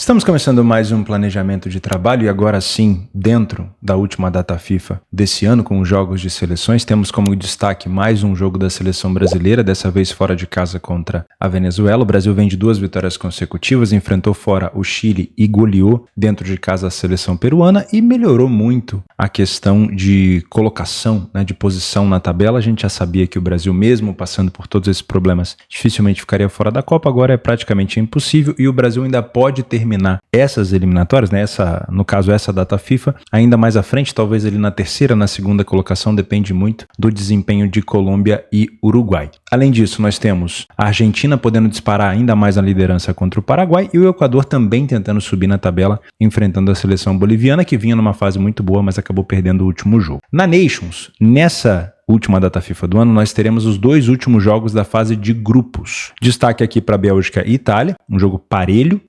Estamos começando mais um planejamento de trabalho e agora sim, dentro da última data FIFA desse ano, com os jogos de seleções, temos como destaque mais um jogo da seleção brasileira, dessa vez fora de casa contra a Venezuela. O Brasil vem de 2 vitórias consecutivas, enfrentou fora o Chile e goleou dentro de casa a seleção peruana e melhorou muito a questão de colocação, de posição na tabela. A gente já sabia que o Brasil, mesmo passando por todos esses problemas, dificilmente ficaria fora da Copa, agora é praticamente impossível e o Brasil ainda pode terminar essas eliminatórias, no caso essa data FIFA, ainda mais à frente, talvez ali na terceira, na segunda colocação, depende muito do desempenho de Colômbia e Uruguai. Além disso, nós temos a Argentina podendo disparar ainda mais na liderança contra o Paraguai e o Equador também tentando subir na tabela, enfrentando a seleção boliviana, que vinha numa fase muito boa, mas acabou perdendo o último jogo. Na Nations, nessa última data FIFA do ano, nós teremos os 2 últimos jogos da fase de grupos. Destaque aqui para Bélgica e Itália, um jogo parelho,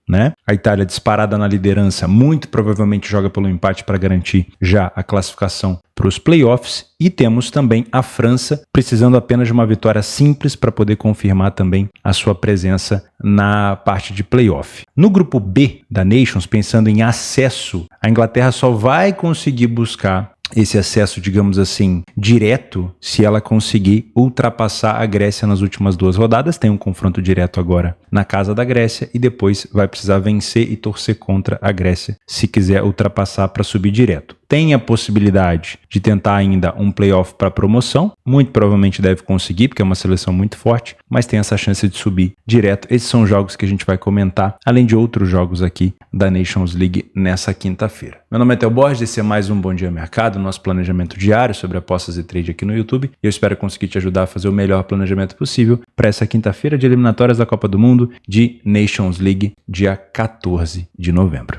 A Itália disparada na liderança, muito provavelmente joga pelo empate para garantir já a classificação para os playoffs. E temos também a França precisando apenas de uma vitória simples para poder confirmar também a sua presença na parte de playoff. No grupo B da Nations, pensando em acesso, a Inglaterra só vai conseguir buscar esse acesso, digamos assim, direto, se ela conseguir ultrapassar a Grécia nas últimas 2 rodadas. Tem um confronto direto agora na casa da Grécia e depois vai precisar vencer e torcer contra a Grécia se quiser ultrapassar para subir direto. Tem a possibilidade de tentar ainda um playoff para promoção, muito provavelmente deve conseguir, porque é uma seleção muito forte, mas tem essa chance de subir direto. Esses são jogos que a gente vai comentar, além de outros jogos aqui da Nations League nessa quinta-feira. Meu nome é Theo Borges, esse é mais um Bom Dia Mercado, nosso planejamento diário sobre apostas e trade aqui no YouTube. Eu espero conseguir te ajudar a fazer o melhor planejamento possível para essa quinta-feira de eliminatórias da Copa do Mundo de Nations League, dia 14 de novembro.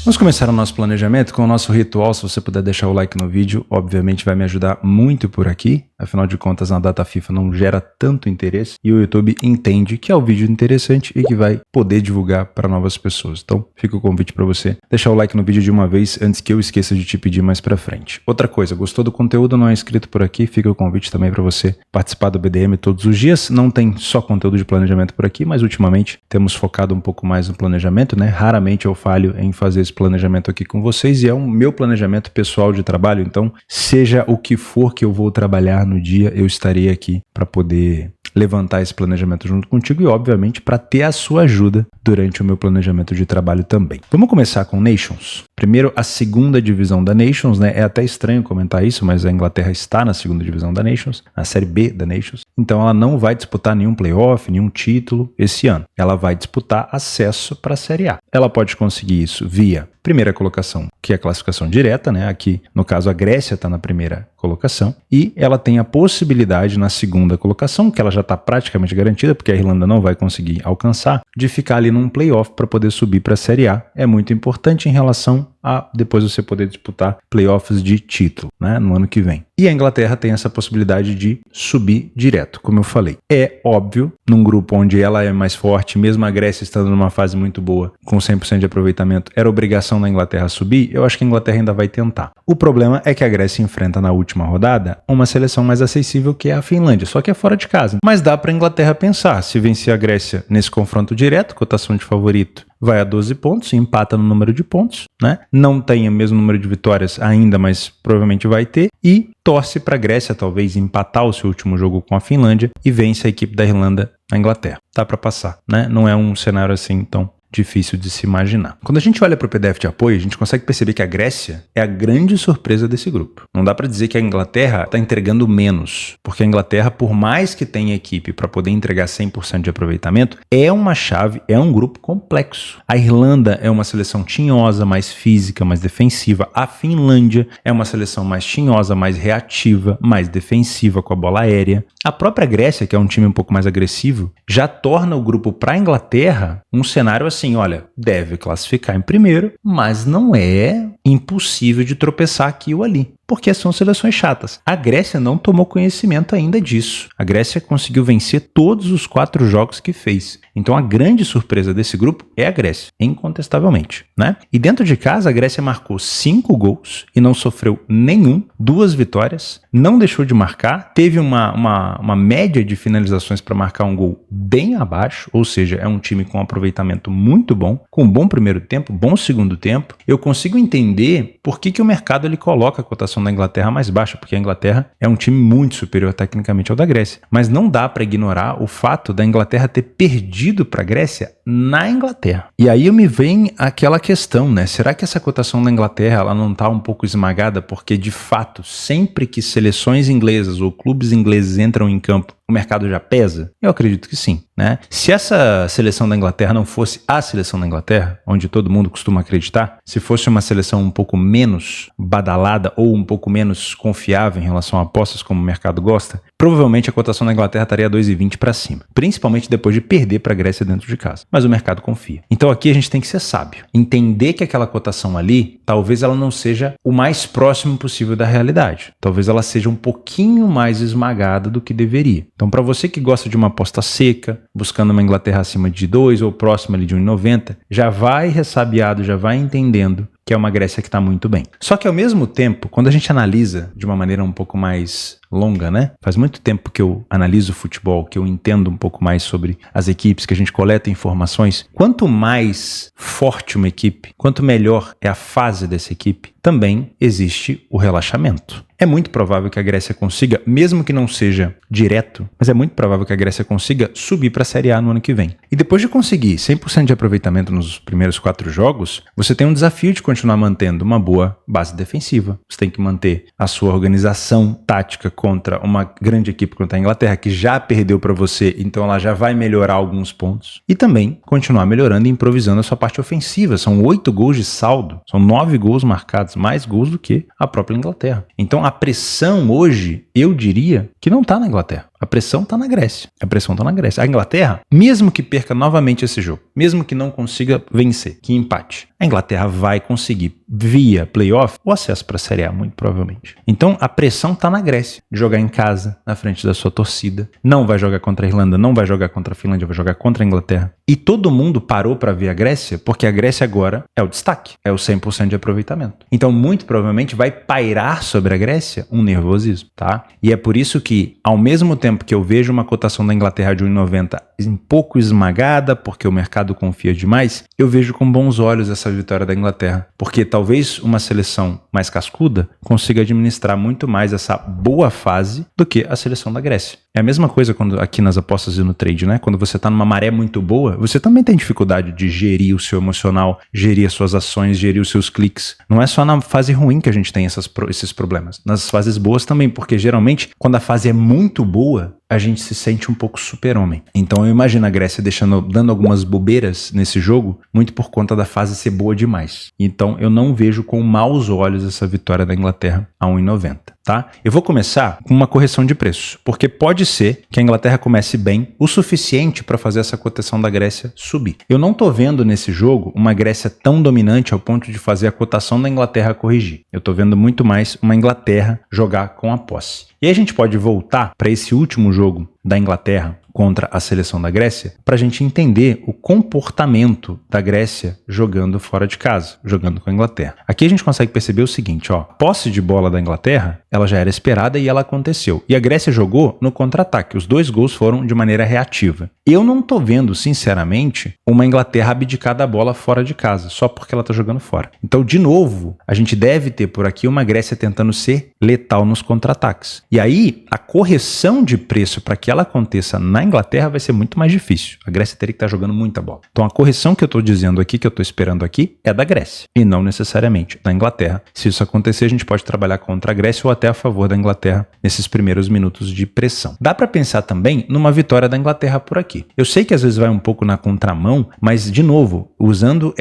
Vamos começar o nosso planejamento com o nosso ritual. Se você puder deixar o like no vídeo, obviamente vai me ajudar muito por aqui. Afinal de contas, na data FIFA não gera tanto interesse e o YouTube entende que é um vídeo interessante e que vai poder divulgar para novas pessoas. Então, fica o convite para você deixar o like no vídeo de uma vez antes que eu esqueça de te pedir mais para frente. Outra coisa, gostou do conteúdo, não é inscrito por aqui, fica o convite também para você participar do BDM todos os dias. Não tem só conteúdo de planejamento por aqui, mas ultimamente temos focado um pouco mais no planejamento, Raramente eu falho em fazer esse planejamento aqui com vocês e é um meu planejamento pessoal de trabalho, então seja o que for que eu vou trabalhar no dia, eu estarei aqui para poder levantar esse planejamento junto contigo e, obviamente, para ter a sua ajuda durante o meu planejamento de trabalho também. Vamos começar com Nations. Primeiro, a segunda divisão da Nations, É até estranho comentar isso, mas a Inglaterra está na segunda divisão da Nations, na Série B da Nations. Então, ela não vai disputar nenhum playoff, nenhum título esse ano. Ela vai disputar acesso para a Série A. Ela pode conseguir isso via primeira colocação, que é a classificação direta, Aqui, no caso, a Grécia está na primeira colocação e ela tem a possibilidade na segunda colocação, que ela já está praticamente garantida, porque a Irlanda não vai conseguir alcançar, de ficar ali num playoff para poder subir para a Série A. É muito importante em relação a depois você poder disputar playoffs de título, no ano que vem. E a Inglaterra tem essa possibilidade de subir direto, como eu falei. É óbvio, num grupo onde ela é mais forte, mesmo a Grécia estando numa fase muito boa, com 100% de aproveitamento, era obrigação da Inglaterra subir, eu acho que a Inglaterra ainda vai tentar. O problema é que a Grécia enfrenta na última rodada uma seleção mais acessível que é a Finlândia, só que é fora de casa. Mas dá para a Inglaterra pensar, se vencer a Grécia nesse confronto direto, cotação de favorito, vai a 12 pontos, empata no número de pontos, Não tem o mesmo número de vitórias ainda, mas provavelmente vai ter, e torce para a Grécia talvez empatar o seu último jogo com a Finlândia e vence a equipe da Irlanda na Inglaterra. Dá para passar, Não é um cenário assim tão difícil de se imaginar. Quando a gente olha para o PDF de apoio, a gente consegue perceber que a Grécia é a grande surpresa desse grupo. Não dá para dizer que a Inglaterra está entregando menos, porque a Inglaterra, por mais que tenha equipe para poder entregar 100% de aproveitamento, é uma chave, é um grupo complexo. A Irlanda é uma seleção tinhosa, mais física, mais defensiva. A Finlândia é uma seleção mais tinhosa, mais reativa, mais defensiva com a bola aérea. A própria Grécia, que é um time um pouco mais agressivo, já torna o grupo para a Inglaterra um cenário assim, olha, deve classificar em primeiro, mas não é impossível de tropeçar aqui ou ali. porque são seleções chatas. A Grécia não tomou conhecimento ainda disso. A Grécia conseguiu vencer todos os 4 jogos que fez. Então a grande surpresa desse grupo é a Grécia, incontestavelmente, né? E dentro de casa a Grécia marcou 5 gols e não sofreu nenhum, 2 vitórias, não deixou de marcar, teve uma média de finalizações para marcar um gol bem abaixo, ou seja, é um time com um aproveitamento muito bom, com um bom primeiro tempo, bom segundo tempo. Eu consigo entender por que o mercado ele coloca a cotação da Inglaterra mais baixa, porque a Inglaterra é um time muito superior tecnicamente ao da Grécia. Mas não dá para ignorar o fato da Inglaterra ter perdido para a Grécia na Inglaterra. E aí me vem aquela questão, né? Será que essa cotação da Inglaterra ela não está um pouco esmagada? Porque, de fato, sempre que seleções inglesas ou clubes ingleses entram em campo, o mercado já pesa? Eu acredito que sim, né? Se essa seleção da Inglaterra não fosse a seleção da Inglaterra, onde todo mundo costuma acreditar, se fosse uma seleção um pouco menos badalada ou um pouco menos confiável em relação a apostas, como o mercado gosta, provavelmente a cotação da Inglaterra estaria 2,20 para cima, principalmente depois de perder para a Grécia dentro de casa. Mas o mercado confia. Então aqui a gente tem que ser sábio. Entender que aquela cotação ali, talvez ela não seja o mais próximo possível da realidade. Talvez ela seja um pouquinho mais esmagada do que deveria. Então, para você que gosta de uma aposta seca, buscando uma Inglaterra acima de 2 ou próxima ali de 1,90, já vai ressabiado, já vai entendendo que é uma Grécia que está muito bem. Só que ao mesmo tempo, quando a gente analisa de uma maneira um pouco mais longa, né? Faz muito tempo que eu analiso futebol, que eu entendo um pouco mais sobre as equipes, que a gente coleta informações. Quanto mais forte uma equipe, quanto melhor é a fase dessa equipe, também existe o relaxamento. É muito provável que a Grécia consiga, mesmo que não seja direto, mas é muito provável que a Grécia consiga subir para a Série A no ano que vem. E depois de conseguir 100% de aproveitamento nos primeiros 4 jogos, você tem um desafio de continuar mantendo uma boa base defensiva. Você tem que manter a sua organização tática contra uma grande equipe contra a Inglaterra, que já perdeu para você, então ela já vai melhorar alguns pontos. E também continuar melhorando e improvisando a sua parte ofensiva. São 8 gols de saldo, são 9 gols marcados, mais gols do que a própria Inglaterra. Então a pressão hoje, eu diria que não está na Inglaterra. A pressão está na Grécia. A pressão está na Grécia. A Inglaterra, mesmo que perca novamente esse jogo, mesmo que não consiga vencer, que empate, a Inglaterra vai conseguir, via playoff, o acesso para a Série A, muito provavelmente. Então, a pressão está na Grécia. Jogar em casa, na frente da sua torcida. Não vai jogar contra a Irlanda, não vai jogar contra a Finlândia, vai jogar contra a Inglaterra. E todo mundo parou para ver a Grécia, porque a Grécia agora é o destaque, é o 100% de aproveitamento. Então, muito provavelmente vai pairar sobre a Grécia um nervosismo, tá? E é por isso que, ao mesmo tempo que eu vejo uma cotação da Inglaterra de 1,90 um pouco esmagada, porque o mercado confia demais, eu vejo com bons olhos essa vitória da Inglaterra, porque talvez uma seleção mais cascuda consiga administrar muito mais essa boa fase do que a seleção da Grécia. É a mesma coisa quando aqui nas apostas e no trade, né? Quando você está numa maré muito boa, você também tem dificuldade de gerir o seu emocional, gerir as suas ações, gerir os seus cliques. Não é só na fase ruim que a gente tem esses problemas. Nas fases boas também, porque geralmente quando a fase é muito boa, a gente se sente um pouco super-homem. Então eu imagino a Grécia dando algumas bobeiras nesse jogo, muito por conta da fase ser boa demais. Então eu não vejo com maus olhos essa vitória da Inglaterra a 1,90. Tá? Eu vou começar com uma correção de preço, porque pode ser que a Inglaterra comece bem o suficiente para fazer essa cotação da Grécia subir. Eu não estou vendo nesse jogo uma Grécia tão dominante ao ponto de fazer a cotação da Inglaterra corrigir. Eu estou vendo muito mais uma Inglaterra jogar com a posse. E aí a gente pode voltar para esse último jogo da Inglaterra contra a seleção da Grécia, para a gente entender o comportamento da Grécia jogando fora de casa, jogando com a Inglaterra. Aqui a gente consegue perceber o seguinte, ó, posse de bola da Inglaterra, ela já era esperada e ela aconteceu. E a Grécia jogou no contra-ataque, os 2 gols foram de maneira reativa. Eu não tô vendo, sinceramente, uma Inglaterra abdicar da bola fora de casa, só porque ela tá jogando fora. Então, de novo, a gente deve ter por aqui uma Grécia tentando ser letal nos contra-ataques. E aí, a correção de preço para que ela aconteça na Inglaterra vai ser muito mais difícil. A Grécia teria que estar jogando muita bola. Então a correção que eu estou dizendo aqui, que eu estou esperando aqui, é da Grécia e não necessariamente da Inglaterra. Se isso acontecer, a gente pode trabalhar contra a Grécia ou até a favor da Inglaterra nesses primeiros minutos de pressão. Dá para pensar também numa vitória da Inglaterra por aqui. Eu sei que às vezes vai um pouco na contramão, mas de novo, usando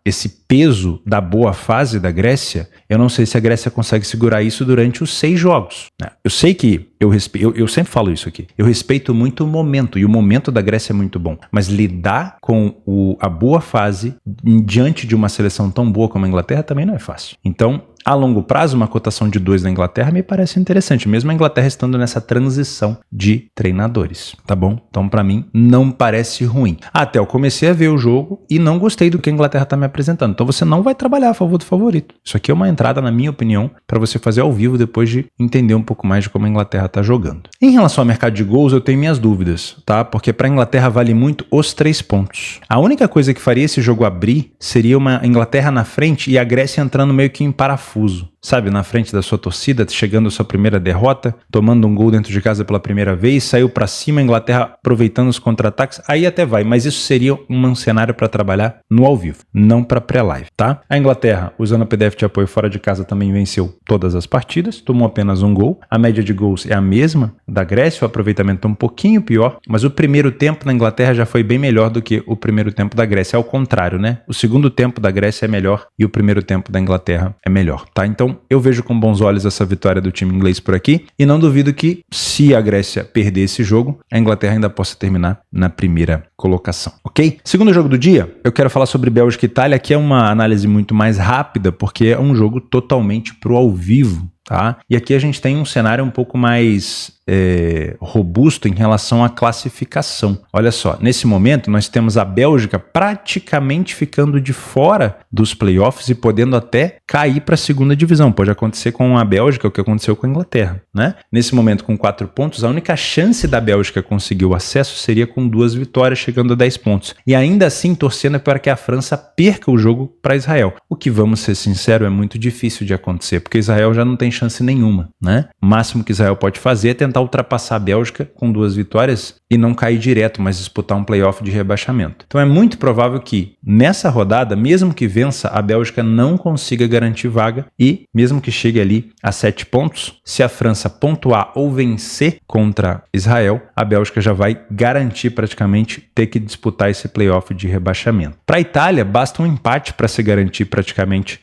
esse peso da boa fase da Grécia, eu não sei se a Grécia consegue segurar isso durante os 6 jogos. Eu sei que eu sempre falo isso aqui. Eu respeito muito o momento, e o momento da Grécia é muito bom. Mas lidar com a boa fase diante de uma seleção tão boa como a Inglaterra também não é fácil. Então, a longo prazo, uma cotação de 2 na Inglaterra me parece interessante, mesmo a Inglaterra estando nessa transição de treinadores, tá bom? Então, para mim, não parece ruim. Até eu comecei a ver o jogo e não gostei do que a Inglaterra tá me apresentando. Então, você não vai trabalhar a favor do favorito. Isso aqui é uma entrada, na minha opinião, para você fazer ao vivo depois de entender um pouco mais de como a Inglaterra tá jogando. Em relação ao mercado de gols, eu tenho minhas dúvidas, tá? Porque para a Inglaterra vale muito os 3 pontos. A única coisa que faria esse jogo abrir seria uma Inglaterra na frente e a Grécia entrando meio que em parafuso. Sabe, na frente da sua torcida, chegando a sua primeira derrota, tomando um gol dentro de casa pela primeira vez, saiu para cima, a Inglaterra aproveitando os contra-ataques, aí até vai, mas isso seria um cenário para trabalhar no ao vivo, não para pré-live, tá? A Inglaterra, usando a PDF de apoio fora de casa, também venceu todas as partidas, tomou apenas um gol, a média de gols é a mesma da Grécia, o aproveitamento é um pouquinho pior, mas o primeiro tempo na Inglaterra já foi bem melhor do que o primeiro tempo da Grécia, ao contrário, né? O segundo tempo da Grécia é melhor e o primeiro tempo da Inglaterra é melhor, tá? Então, eu vejo com bons olhos essa vitória do time inglês por aqui e não duvido que, se a Grécia perder esse jogo, a Inglaterra ainda possa terminar na primeira colocação, ok? Segundo jogo do dia, eu quero falar sobre Bélgica e Itália, que é uma análise muito mais rápida, porque é um jogo totalmente pro ao vivo, tá? E aqui a gente tem um cenário um pouco mais robusto em relação à classificação. Olha só, nesse momento nós temos a Bélgica praticamente ficando de fora dos playoffs e podendo até cair para a segunda divisão. Pode acontecer com a Bélgica o que aconteceu com a Inglaterra, né? Nesse momento, com 4 pontos, a única chance da Bélgica conseguir o acesso seria com 2 vitórias, chegando a 10 pontos. E ainda assim torcendo para que a França perca o jogo para Israel. O que, vamos ser sinceros, é muito difícil de acontecer, porque Israel já não tem chance nenhuma, né? O máximo que Israel pode fazer é tentar ultrapassar a Bélgica com 2 vitórias e não cair direto, mas disputar um playoff de rebaixamento. Então é muito provável que nessa rodada, mesmo que vença, a Bélgica não consiga garantir vaga e mesmo que chegue ali a 7 pontos, se a França pontuar ou vencer contra Israel, a Bélgica já vai garantir praticamente ter que disputar esse playoff de rebaixamento. Para a Itália, basta um empate para se garantir praticamente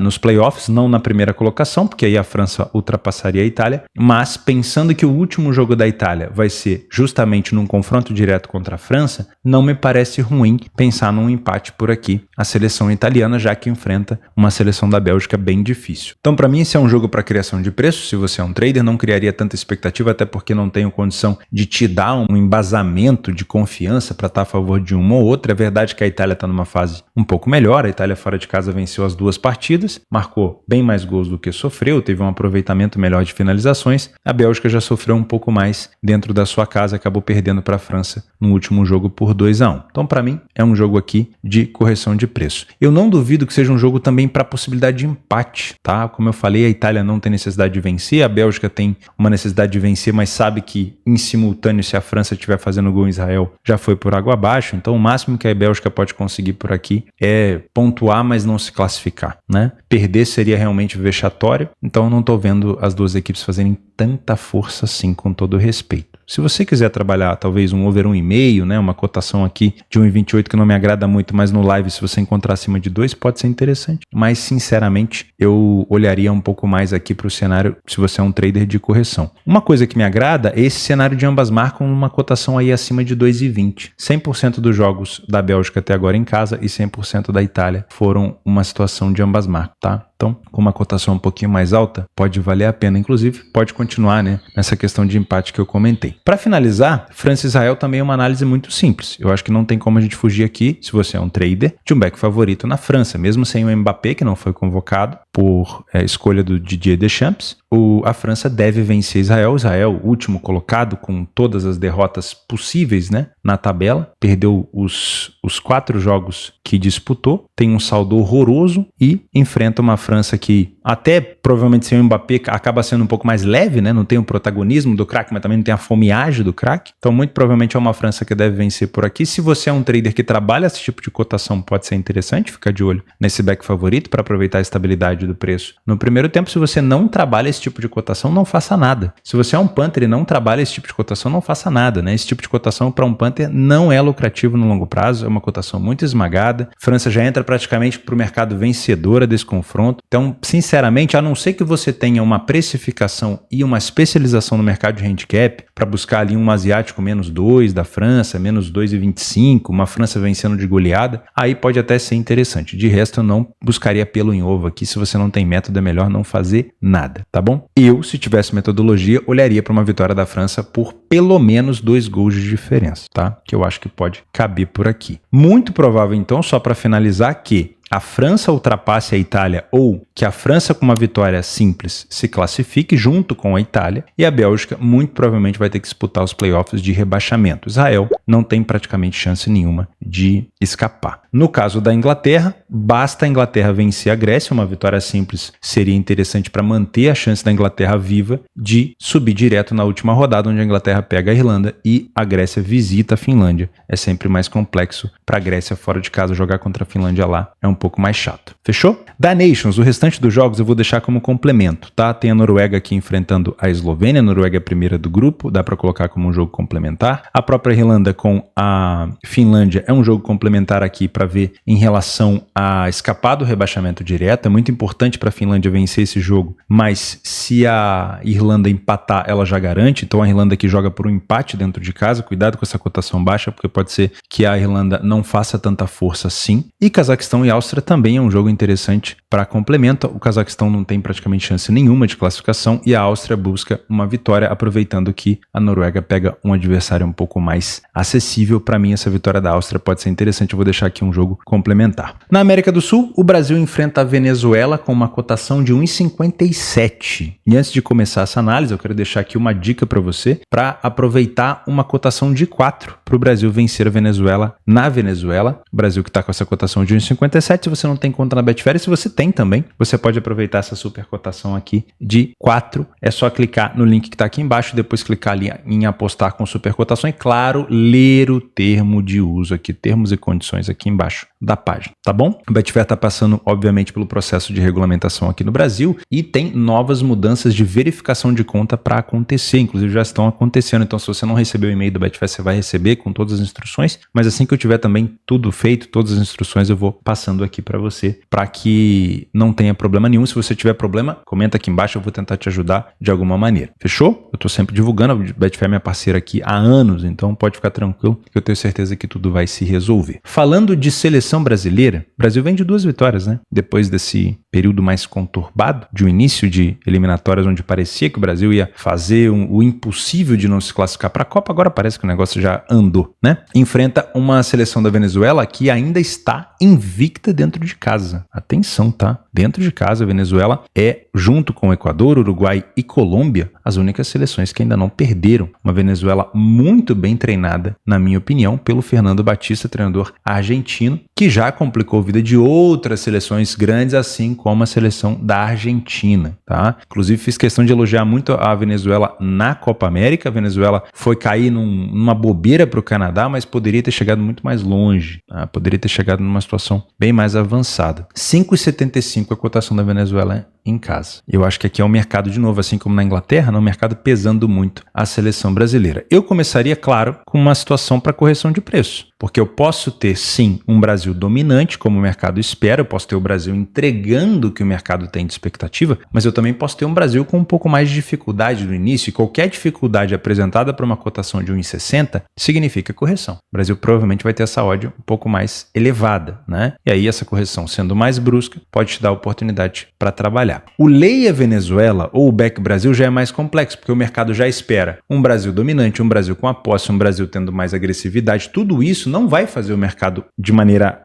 nos playoffs, não na primeira colocação, porque aí a França ultrapassaria a Itália, mas pensando que o último jogo da Itália vai ser justamente num confronto direto contra a França, não me parece ruim pensar num empate por aqui, a seleção italiana, já que enfrenta uma seleção da Bélgica bem difícil. Então, para mim, esse é um jogo para criação de preço. Se você é um trader, não criaria tanta expectativa, até porque não tenho condição de te dar um embasamento de confiança para estar a favor de uma ou outra. É verdade que a Itália está numa fase um pouco melhor, a Itália fora de casa venceu as 2 partidas, marcou bem mais gols do que sofreu, teve um aproveitamento melhor de finalizações. A Bélgica já sofreu um pouco mais dentro da sua casa, acabou perdendo para a França no último jogo por 2-1. Então, para mim, é um jogo aqui de correção de preço. Eu não duvido que seja um jogo também para possibilidade de empate, tá? Como eu falei, a Itália não tem necessidade de vencer, a Bélgica tem uma necessidade de vencer, mas sabe que em simultâneo, se a França estiver fazendo gol em Israel, já foi por água abaixo. Então, o máximo que a Bélgica pode conseguir por aqui é pontuar, mas não se classificar, né? Perder seria realmente vexatório, então eu não estou vendo as 2 equipes fazerem tanta força assim, com todo respeito. Se você quiser trabalhar talvez um over 1,5, né, uma cotação aqui de 1,28 que não me agrada muito, mas no live se você encontrar acima de 2 pode ser interessante. Mas sinceramente eu olharia um pouco mais aqui para o cenário se você é um trader de correção. Uma coisa que me agrada é esse cenário de ambas marcam uma cotação aí acima de 2,20. 100% dos jogos da Bélgica até agora em casa e 100% da Itália foram uma situação de ambas marcam, tá? Então, com uma cotação um pouquinho mais alta, pode valer a pena. Inclusive, pode continuar, né, nessa questão de empate que eu comentei. Para finalizar, França e Israel também é uma análise muito simples. Eu acho que não tem como a gente fugir aqui, se você é um trader, de um back favorito na França. Mesmo sem o Mbappé, que não foi convocado por escolha do Didier Deschamps, a França deve vencer Israel. Israel, último colocado, com todas as derrotas possíveis, né, na tabela. Perdeu os 4 jogos que disputou, tem um saldo horroroso e enfrenta uma França que até provavelmente sem o Mbappé acaba sendo um pouco mais leve, né? Não tem o protagonismo do craque, mas também não tem a fomeagem do craque. Então muito provavelmente é uma França que deve vencer por aqui. Se você é um trader que trabalha esse tipo de cotação, pode ser interessante ficar de olho nesse back favorito para aproveitar a estabilidade do preço. No primeiro tempo, se você não trabalha esse tipo de cotação, não faça nada. Se você é um punter e não trabalha esse tipo de cotação, não faça nada, né? Esse tipo de cotação para um punter não é lucrativo no longo prazo, é uma cotação muito esmagada. França já entra praticamente para o mercado vencedora desse confronto. Então, sinceramente, sinceramente, a não ser que você tenha uma precificação e uma especialização no mercado de handicap para buscar ali um asiático -2 da França, -2,25, uma França vencendo de goleada, aí pode até ser interessante. De resto, eu não buscaria pelo em ovo aqui. Se você não tem método, é melhor não fazer nada, tá bom? Eu, se tivesse metodologia, olharia para uma vitória da França por pelo menos 2 gols de diferença, tá? Que eu acho que pode caber por aqui. Muito provável, então, só para finalizar, que a França ultrapasse a Itália ou que a França com uma vitória simples se classifique junto com a Itália e a Bélgica muito provavelmente vai ter que disputar os playoffs de rebaixamento. Israel não tem praticamente chance nenhuma de escapar. No caso da Inglaterra, basta a Inglaterra vencer a Grécia, uma vitória simples seria interessante para manter a chance da Inglaterra viva de subir direto na última rodada, onde a Inglaterra pega a Irlanda e a Grécia visita a Finlândia. É sempre mais complexo para a Grécia fora de casa jogar contra a Finlândia lá, é um pouco mais chato. Fechou? Da Nations, o restante dos jogos eu vou deixar como complemento, tá? Tem a Noruega aqui enfrentando a Eslovênia, a Noruega é a primeira do grupo, dá para colocar como um jogo complementar. A própria Irlanda com a Finlândia é um jogo complementar aqui para ver em relação a escapar do rebaixamento direto. É muito importante para a Finlândia vencer esse jogo, mas se a Irlanda empatar, ela já garante. Então a Irlanda aqui joga por um empate dentro de casa. Cuidado com essa cotação baixa, porque pode ser que a Irlanda não faça tanta força assim. E Cazaquistão e Áustria também é um jogo interessante para complemento. O Cazaquistão não tem praticamente chance nenhuma de classificação e a Áustria busca uma vitória, aproveitando que a Noruega pega um adversário um pouco mais acessível. Para mim, essa vitória da Áustria pode ser interessante. Eu vou deixar aqui um jogo complementar. Na América do Sul, o Brasil enfrenta a Venezuela com uma cotação de 1,57. E antes de começar essa análise, eu quero deixar aqui uma dica para você para aproveitar uma cotação de 4 para o Brasil vencer a Venezuela na Venezuela. O Brasil que está com essa cotação de 1,57. Se você não tem conta na Betfair, se você tem também, você pode aproveitar essa super cotação aqui de 4. É só clicar no link que está aqui embaixo, depois clicar ali em apostar com super cotação e, claro, ler o termo de uso aqui, termos e condições aqui embaixo da página, tá bom? A Betfair está passando, obviamente, pelo processo de regulamentação aqui no Brasil e tem novas mudanças de verificação de conta para acontecer, inclusive já estão acontecendo. Então, se você não recebeu o e-mail do Betfair, você vai receber com todas as instruções, mas assim que eu tiver também tudo feito, todas as instruções eu vou passando aqui para você, para que não tenha problema nenhum. Se você tiver problema, comenta aqui embaixo, eu vou tentar te ajudar de alguma maneira. Fechou? Eu tô sempre divulgando, a Betfair é minha parceira aqui há anos, então pode ficar tranquilo que eu tenho certeza que tudo vai se resolver. Falando de seleção brasileira, o Brasil vem de 2 vitórias, né? Depois desse período mais conturbado, de um início de eliminatórias onde parecia que o Brasil ia fazer o impossível de não se classificar para a Copa, agora parece que o negócio já andou, né? Enfrenta uma seleção da Venezuela que ainda está invicta dentro de casa. Atenção, tá? Dentro de casa, a Venezuela é, junto com o Equador, Uruguai e Colômbia, as únicas seleções que ainda não perderam. Uma Venezuela muito bem treinada, na minha opinião, pelo Fernando Batista, treinador argentino, que já complicou a vida de outras seleções grandes, assim como a seleção da Argentina, tá? Inclusive, fiz questão de elogiar muito a Venezuela na Copa América. A Venezuela foi cair numa bobeira para o Canadá, mas poderia ter chegado muito mais longe, tá? Poderia ter chegado numa situação bem mais avançada. 5,75 a cotação da Venezuela em casa. Eu acho que aqui é um mercado, de novo, assim como na Inglaterra, um mercado pesando muito a seleção brasileira. Eu começaria, claro, com uma situação para correção de preço, porque eu posso ter, sim, um Brasil dominante, como o mercado espera, eu posso ter o Brasil entregando o que o mercado tem de expectativa, mas eu também posso ter um Brasil com um pouco mais de dificuldade no início, e qualquer dificuldade apresentada para uma cotação de 1,60 significa correção. O Brasil provavelmente vai ter essa odd um pouco mais elevada, né? E aí essa correção, sendo mais brusca, pode te dar oportunidade para trabalhar. O Leia Venezuela ou o Back Brasil já é mais complexo, porque o mercado já espera um Brasil dominante, um Brasil com a posse, um Brasil tendo mais agressividade. Tudo isso não vai fazer o mercado de maneira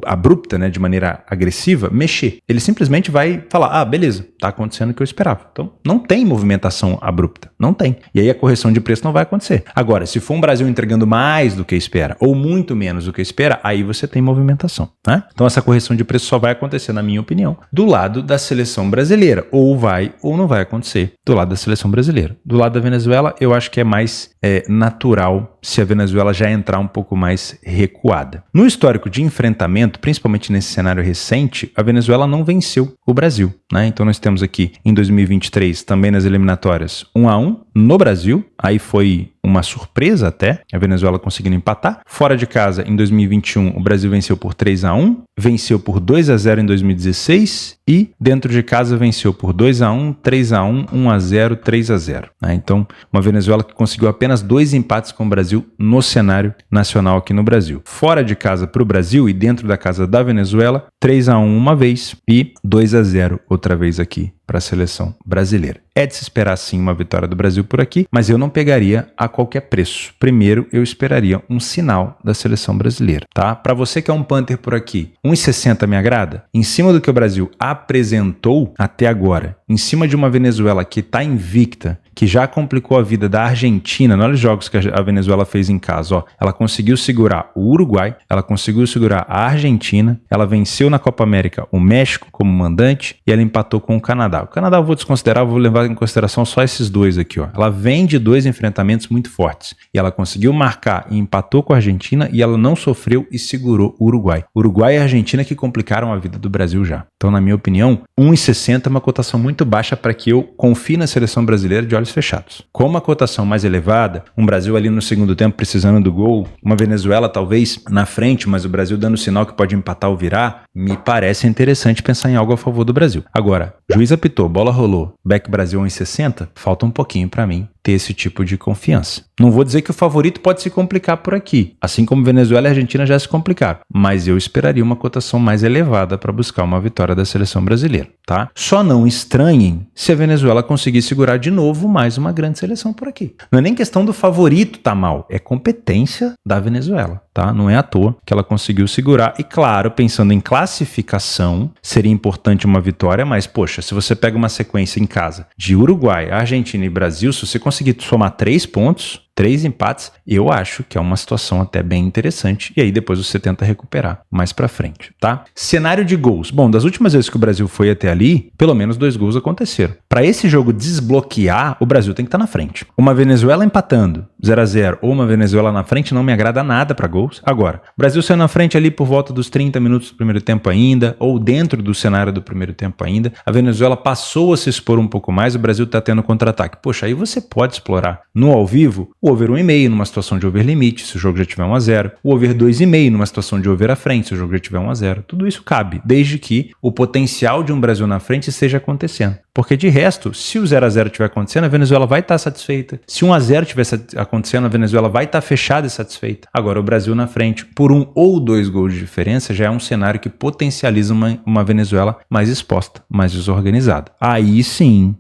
abrupta, né, de maneira agressiva, mexer. Ele simplesmente vai falar, beleza, tá acontecendo o que eu esperava. Então, não tem movimentação abrupta, não tem. E aí a correção de preço não vai acontecer. Agora, se for um Brasil entregando mais do que espera, ou muito menos do que espera, aí você tem movimentação, né? Então, essa correção de preço só vai acontecer, na minha opinião, do lado da seleção brasileira. Ou vai ou não vai acontecer do lado da seleção brasileira. Do lado da Venezuela, eu acho que é mais natural se a Venezuela já entrar um pouco mais recuada. No histórico de enfrentamento, principalmente nesse cenário recente, a Venezuela não venceu o Brasil, né? Então nós temos aqui em 2023, também nas eliminatórias, 1-1 no Brasil, aí foi uma surpresa até, a Venezuela conseguindo empatar. Fora de casa, em 2021, o Brasil venceu por 3-1, venceu por 2-0 em 2016 e dentro de casa venceu por 2-1, 3-1, 1-0, 3-0. Então, uma Venezuela que conseguiu apenas 2 empates com o Brasil no cenário nacional aqui no Brasil. Fora de casa para o Brasil e dentro da casa da Venezuela, 3-1 uma vez e 2-0 outra vez aqui para a seleção brasileira. É de se esperar sim uma vitória do Brasil por aqui, mas eu não pegaria a qualquer preço. Primeiro, eu esperaria um sinal da seleção brasileira, tá? Para você que é um punter por aqui, 1,60 me agrada? Em cima do que o Brasil apresentou até agora, em cima de uma Venezuela que está invicta, que já complicou a vida da Argentina, olha os jogos que a Venezuela fez em casa, ó. Ela conseguiu segurar o Uruguai, ela conseguiu segurar a Argentina, ela venceu na Copa América o México como mandante e ela empatou com o Canadá. O Canadá eu vou desconsiderar, vou levar em consideração só esses dois aqui, ó. Ela vem de 2 enfrentamentos muito fortes e ela conseguiu marcar e empatou com a Argentina e ela não sofreu e segurou o Uruguai. Uruguai e a Argentina que complicaram a vida do Brasil já. Então, na minha opinião, 1,60 é uma cotação muito baixa para que eu confie na seleção brasileira de olhos fechados. Com uma cotação mais elevada, um Brasil ali no segundo tempo precisando do gol, uma Venezuela talvez na frente, mas o Brasil dando sinal que pode empatar ou virar, me parece interessante pensar em algo a favor do Brasil. Agora, juiz apitou, bola rolou, back Brasil 1,60, falta um pouquinho para mim ter esse tipo de confiança. Não vou dizer que o favorito pode se complicar por aqui, assim como Venezuela e Argentina já se complicaram, mas eu esperaria uma cotação mais elevada para buscar uma vitória da seleção brasileira, tá? Só não estranhem se a Venezuela conseguir segurar de novo mais uma grande seleção por aqui. Não é nem questão do favorito tá mal, é competência da Venezuela, tá? Não é à toa que ela conseguiu segurar e claro, pensando em classificação, seria importante uma vitória, mas poxa, se você pega uma sequência em casa de Uruguai, Argentina e Brasil, se você conseguir somar 3 pontos, 3 empates, eu acho que é uma situação até bem interessante. E aí depois você tenta recuperar mais pra frente, tá? Cenário de gols. Bom, das últimas vezes que o Brasil foi até ali, pelo menos 2 gols aconteceram. Para esse jogo desbloquear, o Brasil tem que estar na frente. Uma Venezuela empatando 0-0 ou uma Venezuela na frente não me agrada nada para gols. Agora, o Brasil saiu na frente ali por volta dos 30 minutos do primeiro tempo ainda, ou dentro do cenário do primeiro tempo ainda. A Venezuela passou a se expor um pouco mais, o Brasil tá tendo contra-ataque. Poxa, aí você pode explorar no ao vivo o over 1,5 numa situação de over limite, se o jogo já tiver 1-0, o over 2,5 numa situação de over à frente, se o jogo já tiver 1-0. Tudo isso cabe, desde que o potencial de um Brasil na frente esteja acontecendo. Porque de resto, se o 0-0 estiver acontecendo, a Venezuela vai estar satisfeita. Se 1-0 estiver acontecendo, a Venezuela vai estar fechada e satisfeita. Agora, o Brasil na frente, por 1 ou 2 gols de diferença, já é um cenário que potencializa uma Venezuela mais exposta, mais desorganizada. Aí sim,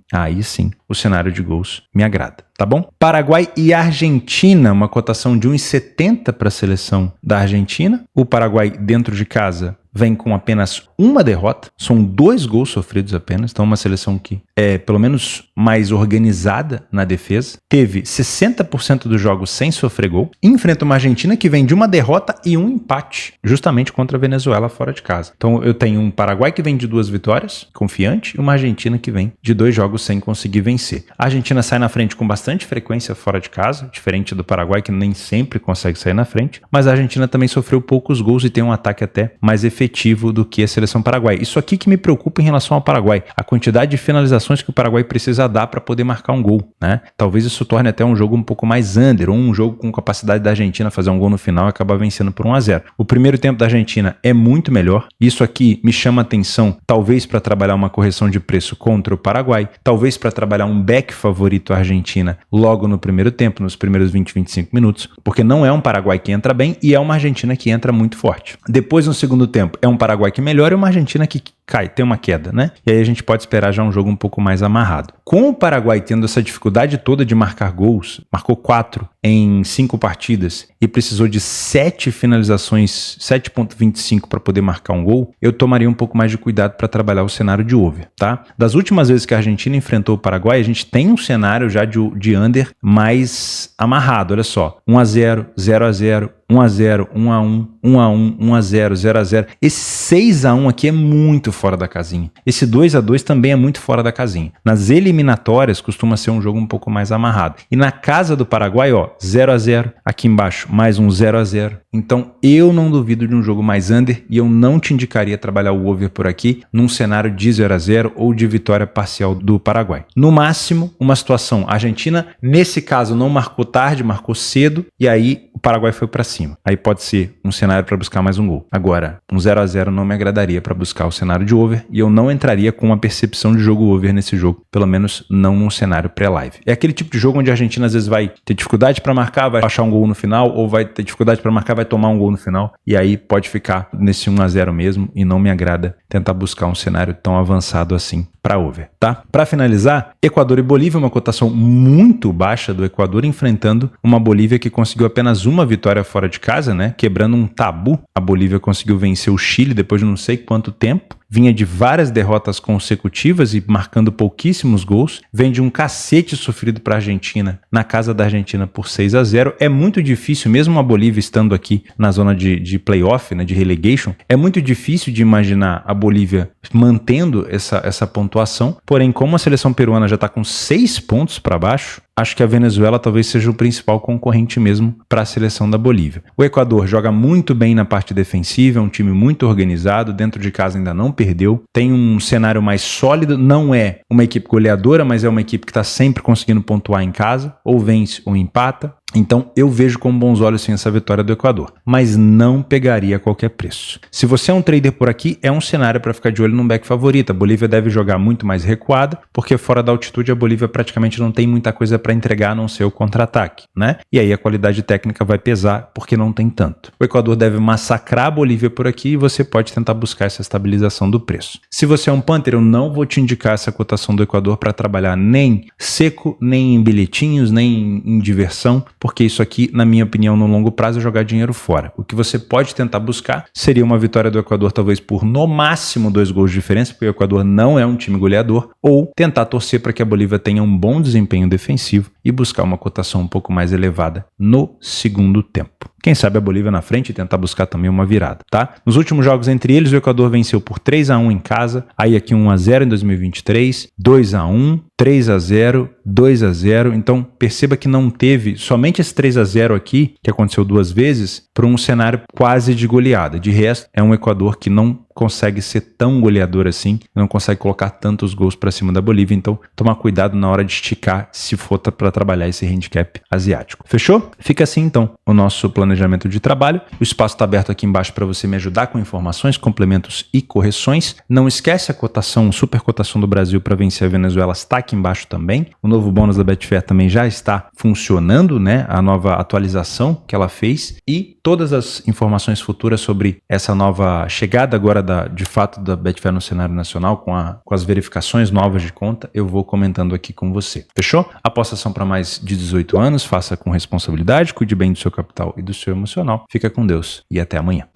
o cenário de gols me agrada. Tá bom? Paraguai e Argentina, uma cotação de 1,70 para a seleção da Argentina. O Paraguai dentro de casa vem com apenas uma derrota, são 2 gols sofridos apenas, então uma seleção que é pelo menos mais organizada na defesa, teve 60% dos jogos sem sofrer gol, enfrenta uma Argentina que vem de uma derrota e um empate, justamente contra a Venezuela fora de casa. Então eu tenho um Paraguai que vem de 2 vitórias, confiante, e uma Argentina que vem de 2 jogos sem conseguir vencer. A Argentina sai na frente com bastante frequência fora de casa, diferente do Paraguai que nem sempre consegue sair na frente, mas a Argentina também sofreu poucos gols e tem um ataque até mais efetivo do que a seleção paraguaia. Isso aqui que me preocupa em relação ao Paraguai, a quantidade de finalizações que o Paraguai precisa dar para poder marcar um gol, né? Talvez isso torne até um jogo um pouco mais under, ou um jogo com capacidade da Argentina fazer um gol no final e acabar vencendo por 1-0. O primeiro tempo da Argentina é muito melhor, isso aqui me chama atenção, talvez para trabalhar uma correção de preço contra o Paraguai, talvez para trabalhar um back favorito à Argentina logo no primeiro tempo, nos primeiros 20, 25 minutos, porque não é um Paraguai que entra bem e é uma Argentina que entra muito forte. Depois, no segundo tempo, é um Paraguai que melhora e uma Argentina que cai, tem uma queda, né? E aí a gente pode esperar já um jogo um pouco mais amarrado. Com o Paraguai tendo essa dificuldade toda de marcar gols, marcou 4 em 5 partidas e precisou de 7 finalizações, 7,25 para poder marcar um gol, eu tomaria um pouco mais de cuidado para trabalhar o cenário de over, tá? Das últimas vezes que a Argentina enfrentou o Paraguai, a gente tem um cenário já de under mais amarrado, olha só, 1-0, 0-0, 1-0, 1-1, 1-1, 1-0, 0-0. Esse 6-1 aqui é muito fora da casinha. Esse 2-2 também é muito fora da casinha. Nas eliminatórias costuma ser um jogo um pouco mais amarrado. E na casa do Paraguai, ó, 0-0, aqui embaixo mais um 0-0. Então eu não duvido de um jogo mais under e eu não te indicaria trabalhar o over por aqui num cenário de 0-0 ou de vitória parcial do Paraguai. No máximo, uma situação, a Argentina nesse caso não marcou tarde, marcou cedo e aí o Paraguai foi para cima. Aí pode ser um cenário para buscar mais um gol. Agora, um 0-0 não me agradaria para buscar o cenário de over e eu não entraria com uma percepção de jogo over nesse jogo, pelo menos não num cenário pré-live. É aquele tipo de jogo onde a Argentina às vezes vai ter dificuldade para marcar, vai achar um gol no final, ou vai ter dificuldade para marcar, vai tomar um gol no final, e aí pode ficar nesse 1-0 mesmo, e não me agrada tentar buscar um cenário tão avançado assim para over, tá? Para finalizar, Equador e Bolívia, uma cotação muito baixa do Equador enfrentando uma Bolívia que conseguiu apenas uma vitória fora de casa, né? Quebrando um tabu. A Bolívia conseguiu vencer o Chile depois de não sei quanto tempo. Vinha de várias derrotas consecutivas e marcando pouquíssimos gols. Vem de um cacete sofrido para a Argentina, na casa da Argentina por 6-0. É muito difícil, mesmo a Bolívia estando aqui na zona de playoff, né, de relegation, é muito difícil de imaginar a Bolívia mantendo essa pontuação. Porém, como a seleção peruana já está com 6 pontos para baixo, acho que a Venezuela talvez seja o principal concorrente mesmo para a seleção da Bolívia. O Equador joga muito bem na parte defensiva, é um time muito organizado, dentro de casa ainda não perdeu, tem um cenário mais sólido, não é uma equipe goleadora, mas é uma equipe que está sempre conseguindo pontuar em casa, ou vence ou empata. Então eu vejo com bons olhos sim essa vitória do Equador, mas não pegaria a qualquer preço. Se você é um trader por aqui, é um cenário para ficar de olho num back favorito. A Bolívia deve jogar muito mais recuada, porque fora da altitude a Bolívia praticamente não tem muita coisa para entregar a não ser o contra-ataque, né? E aí a qualidade técnica vai pesar porque não tem tanto. O Equador deve massacrar a Bolívia por aqui e você pode tentar buscar essa estabilização do preço. Se você é um punter, eu não vou te indicar essa cotação do Equador para trabalhar nem seco, nem em bilhetinhos, nem em diversão, porque isso aqui, na minha opinião, no longo prazo é jogar dinheiro fora. O que você pode tentar buscar seria uma vitória do Equador talvez por no máximo 2 gols de diferença, porque o Equador não é um time goleador, ou tentar torcer para que a Bolívia tenha um bom desempenho defensivo e buscar uma cotação um pouco mais elevada no segundo tempo. Quem sabe a Bolívia na frente e tentar buscar também uma virada, tá? Nos últimos jogos entre eles, o Equador venceu por 3-1 em casa, aí aqui 1-0 em 2023, 2-1, 3-0, 2-0. Então perceba que não teve somente esse 3-0 aqui, que aconteceu 2 vezes, para um cenário quase de goleada. De resto, é um Equador que não consegue ser tão goleador assim, não consegue colocar tantos gols para cima da Bolívia, então tomar cuidado na hora de esticar se for para trabalhar esse handicap asiático. Fechou? Fica assim então o nosso planejamento de trabalho. O espaço está aberto aqui embaixo para você me ajudar com informações, complementos e correções. Não esquece a cotação, super cotação do Brasil para vencer a Venezuela está aqui embaixo também. O novo bônus da Betfair também já está funcionando, né? A nova atualização que ela fez e todas as informações futuras sobre essa nova chegada agora de fato da Betfair no cenário nacional, com as verificações novas de conta, eu vou comentando aqui com você. Fechou? Apostação para mais de 18 anos, faça com responsabilidade, cuide bem do seu capital e do seu emocional. Fica com Deus e até amanhã.